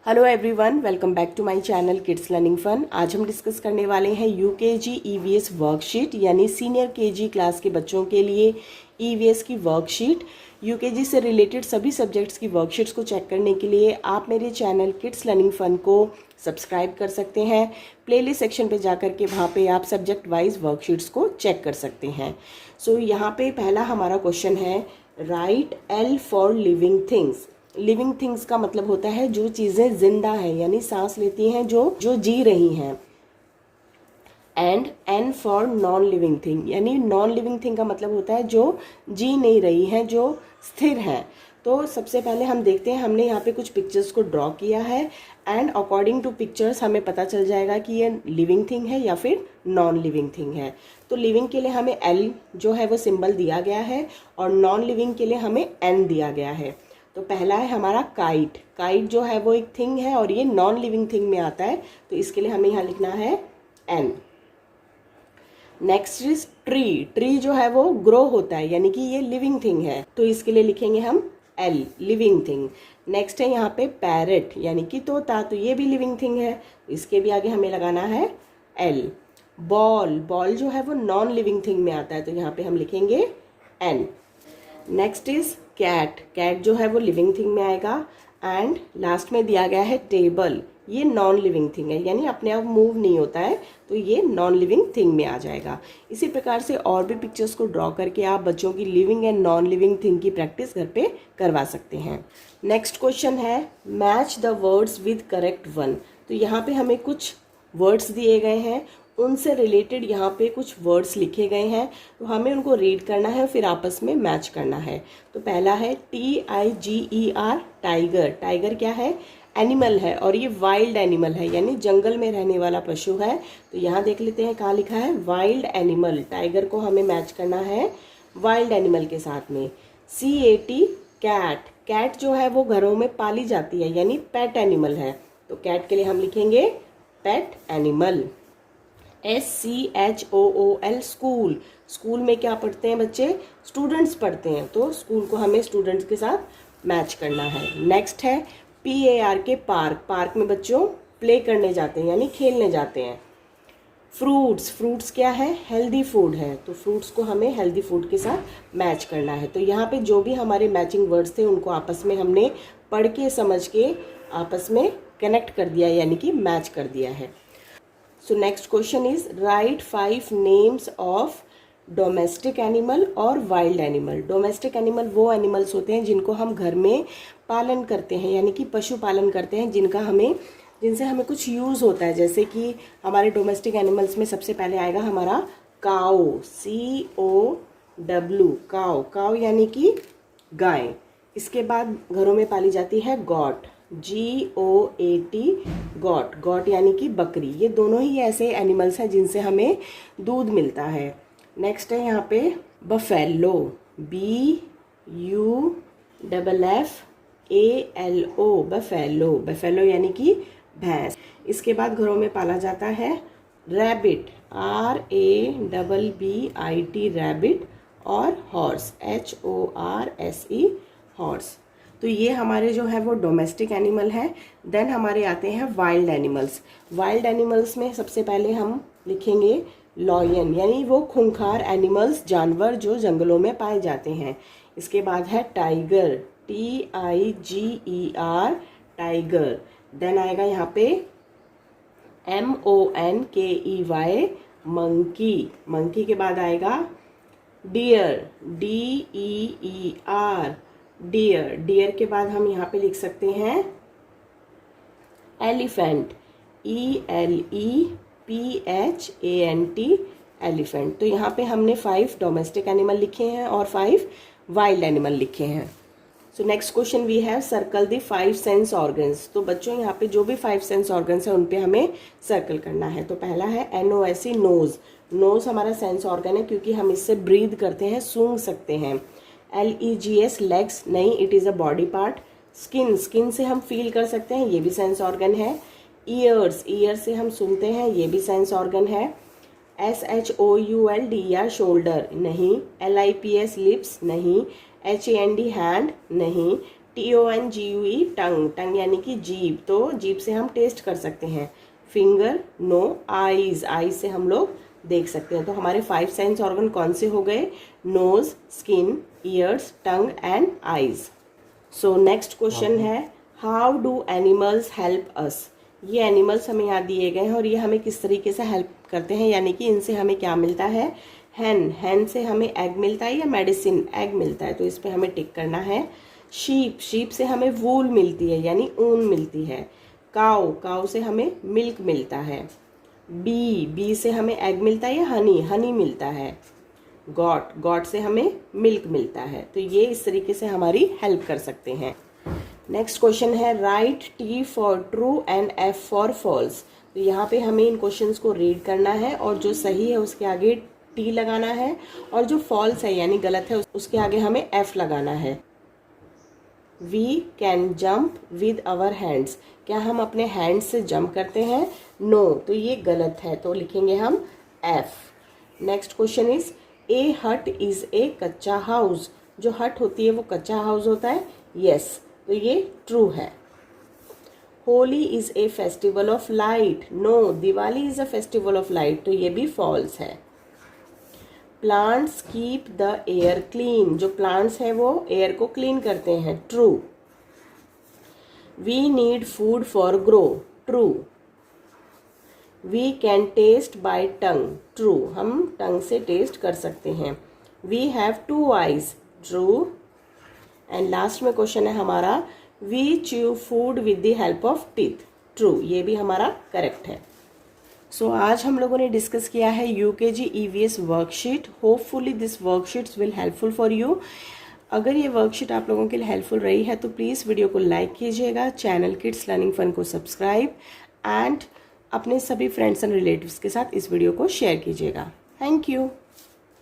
Hello everyone, welcome back to my channel kids learning fun. आज हम discuss करने वाले हैं यूकेजी ईवीएस वर्कशीट, यानी सीनियर केजी क्लास के बच्चों के लिए ईवीएस की वर्कशीट। यूकेजी से रिलेटेड सभी सब्जेक्ट्स की वर्कशीट्स को चेक करने के लिए आप मेरे चैनल किड्स लर्निंग फन को सब्सक्राइब कर सकते हैं। प्लेलिस्ट सेक्शन पे जाकर के वहाँ पे आप सब्जेक्ट वाइज वर्कशीट्स को चेक कर सकते हैं। सो यहाँ पे पहला हमारा क्वेश्चन है, right L for living things. Living things का मतलब होता है जो चीज़ें जिंदा हैं, यानी सांस लेती हैं, जो जी रही हैं। And N for non living thing, यानी नॉन लिविंग थिंग का मतलब होता है जो जी नहीं रही हैं, जो स्थिर हैं। तो सबसे पहले हम देखते हैं, हमने यहाँ पे कुछ पिक्चर्स को ड्रॉ किया है एंड अकॉर्डिंग टू पिक्चर्स हमें पता चल जाएगा कि ये लिविंग थिंग है या फिर नॉन लिविंग थिंग है। तो लिविंग के लिए हमें एल जो है वो सिंबल दिया गया है और नॉन लिविंग के लिए हमें एन दिया गया है। तो पहला है हमारा काइट। काइट जो है वो एक थिंग है और ये नॉन लिविंग थिंग में आता है, तो इसके लिए हमें यहाँ लिखना है N. Next is tree. Tree जो है वो ग्रो होता है, यानी कि ये लिविंग थिंग है, तो इसके लिए लिखेंगे हम एल, लिविंग थिंग। नेक्स्ट है यहाँ पे पैरेट, यानी कि तोता, तो ये भी लिविंग थिंग है, इसके भी आगे हमें लगाना है एल। बॉल, बॉल जो है वो नॉन लिविंग थिंग में आता है, तो यहाँ पे हम लिखेंगे N. Next is cat. Cat जो है वो लिविंग थिंग में आएगा। एंड लास्ट में दिया गया है टेबल, ये नॉन लिविंग थिंग है, यानी अपने आप मूव नहीं होता है, तो ये नॉन लिविंग थिंग में आ जाएगा। इसी प्रकार से और भी पिक्चर्स को ड्रॉ करके आप बच्चों की living and non living thing की प्रैक्टिस घर पे करवा सकते हैं। नेक्स्ट क्वेश्चन है, match the words with correct one. तो यहाँ पे हमें कुछ वर्ड्स दिए गए हैं, उनसे रिलेटेड यहाँ पे कुछ वर्ड्स लिखे गए हैं, तो हमें उनको रीड करना है, फिर आपस में मैच करना है। तो पहला है TIGER, टाइगर। टाइगर क्या है? एनिमल है, और ये वाइल्ड एनिमल है, यानी जंगल में रहने वाला पशु है। तो यहाँ देख लेते हैं कहाँ लिखा है, वाइल्ड एनिमल। टाइगर को हमें मैच करना है वाइल्ड एनिमल के साथ में। CAT, cat. कैट जो है वो घरों में पाली जाती है, यानी पेट एनिमल है, तो कैट के लिए हम लिखेंगे pet animal. SCHOOL, school. School में क्या पढ़ते हैं बच्चे? स्टूडेंट्स पढ़ते हैं, तो स्कूल को हमें स्टूडेंट्स के साथ मैच करना है। नेक्स्ट है PARK, पार्क। पार्क में बच्चों प्ले करने जाते हैं, यानी खेलने जाते हैं। फ्रूट्स, फ्रूट्स क्या है? हेल्दी फूड है, तो फ्रूट्स को हमें हेल्दी फूड के साथ मैच करना है। तो यहाँ पे जो भी हमारे मैचिंग वर्ड्स थे उनको आपस में हमने पढ़ के समझ के आपस में कनेक्ट कर दिया, यानी कि मैच कर दिया है। So next question is, write 5 names of domestic animal और वाइल्ड एनिमल। डोमेस्टिक एनिमल वो एनिमल्स होते हैं जिनको हम घर में पालन करते हैं, यानी कि पशु पालन करते हैं, जिनसे हमें कुछ यूज़ होता है। जैसे कि हमारे डोमेस्टिक एनिमल्स में सबसे पहले आएगा हमारा काऊ, COW, काऊ। काऊ यानी कि गाय। इसके बाद घरों में पाली जाती है गॉट, GOAT, गॉट। गॉट यानी कि बकरी। ये दोनों ही ऐसे एनिमल्स हैं जिनसे हमें दूध मिलता है। नेक्स्ट है यहाँ पे बफेलो, BUFFALO, बफेलो। बफेलो यानी कि भैंस। इसके बाद घरों में पाला जाता है रैबिट, RABBIT, रैबिट, और हॉर्स, HORSE, हॉर्स। तो ये हमारे जो है वो डोमेस्टिक एनिमल है। देन हमारे आते हैं वाइल्ड एनिमल्स। वाइल्ड एनिमल्स में सबसे पहले हम लिखेंगे लॉयन, यानी वो खूंखार एनिमल्स, जानवर जो जंगलों में पाए जाते हैं। इसके बाद है टाइगर, TIGER, टाइगर। देन आएगा यहाँ पे MONKEY, मंकी। मंकी के बाद आएगा डियर, DEER, डियर। डियर के बाद हम यहाँ पे लिख सकते हैं एलिफेंट, ELEPHANT, एलिफेंट। तो यहाँ पे हमने 5 डोमेस्टिक एनिमल लिखे हैं और 5 वाइल्ड एनिमल लिखे हैं। So next question we have, circle the 5 sense organs. तो बच्चों यहाँ पे जो भी 5 सेंस ऑर्गन्स हैं उन पे हमें सर्कल करना है। तो पहला है NOSE, नोज। नोज हमारा सेंस ऑर्गन है क्योंकि हम इससे ब्रीद करते हैं, सूंघ सकते हैं। LEGS, लेग्स, नहीं, it is a body part. Skin, skin से हम फील कर सकते हैं, ये भी सेंस ऑर्गन है। ईयर्स, ईयर से हम सुनते हैं, ये भी सेंस ऑर्गन है। SHOULDER, शोल्डर, नहीं। LIPS, लिप्स, नहीं। HAND, हैंड, नहीं। TONGUE टंग, टंग यानी कि जीभ, तो जीभ से हम टेस्ट कर सकते हैं। फिंगर नो, आईज, आईज से हम लोग देख सकते हैं। तो हमारे 5 सेंस ऑर्गन कौन से हो गए? Nose, skin, ears, tongue and eyes. So next question है how do animals help us. ये एनिमल्स हमें यहाँ दिए गए हैं और ये हमें किस तरीके से हेल्प करते हैं, यानी कि इनसे हमें क्या मिलता है? हैन, हैन से हमें एग मिलता है या मेडिसिन, एग मिलता है, तो इस पे हमें टिक करना है। शीप, शीप से हमें वूल मिलती है यानी ऊन मिलती है। काऊ, काऊ से हमें मिल्क मिलता है। बी, बी से हमें एग मिलता है या हनी, हनी मिलता है। गॉट, गॉट से हमें मिल्क मिलता है। तो ये इस तरीके से हमारी हेल्प कर सकते हैं। नेक्स्ट क्वेश्चन है write T for true and F for false. तो यहाँ पे हमें इन क्वेश्चंस को रीड करना है और जो सही है उसके आगे T लगाना है और जो फॉल्स है यानी गलत है उसके आगे हमें F लगाना है। We can jump with our hands, क्या हम अपने हैंड्स से जंप करते हैं? नो, तो ये गलत है, तो लिखेंगे हम F। Next question is a हट इज ए कच्चा हाउस, जो हट होती है वो कच्चा हाउस होता है? यस, तो ये ट्रू है। Holi is a festival of light, no, Diwali is a festival of light, तो ये भी फॉल्स है। Plants keep the air clean, जो प्लांट्स है वो एयर को क्लीन करते हैं, true. We need food for grow, true. We can taste by tongue, true, हम टंग से टेस्ट कर सकते हैं। We have 2 eyes, true. And last में क्वेश्चन है हमारा we chew food with the help of teeth, true, ये भी हमारा करेक्ट है। सो आज हम लोगों ने डिस्कस किया है UKG EVS worksheet. Hopefully this worksheets will helpful for you. अगर ये वर्कशीट आप लोगों के लिए हेल्पफुल रही है तो प्लीज़ वीडियो को लाइक कीजिएगा, चैनल किड्स लर्निंग फन को सब्सक्राइब एंड अपने सभी फ्रेंड्स एंड रिलेटिव्स के साथ इस वीडियो को शेयर कीजिएगा। Thank you.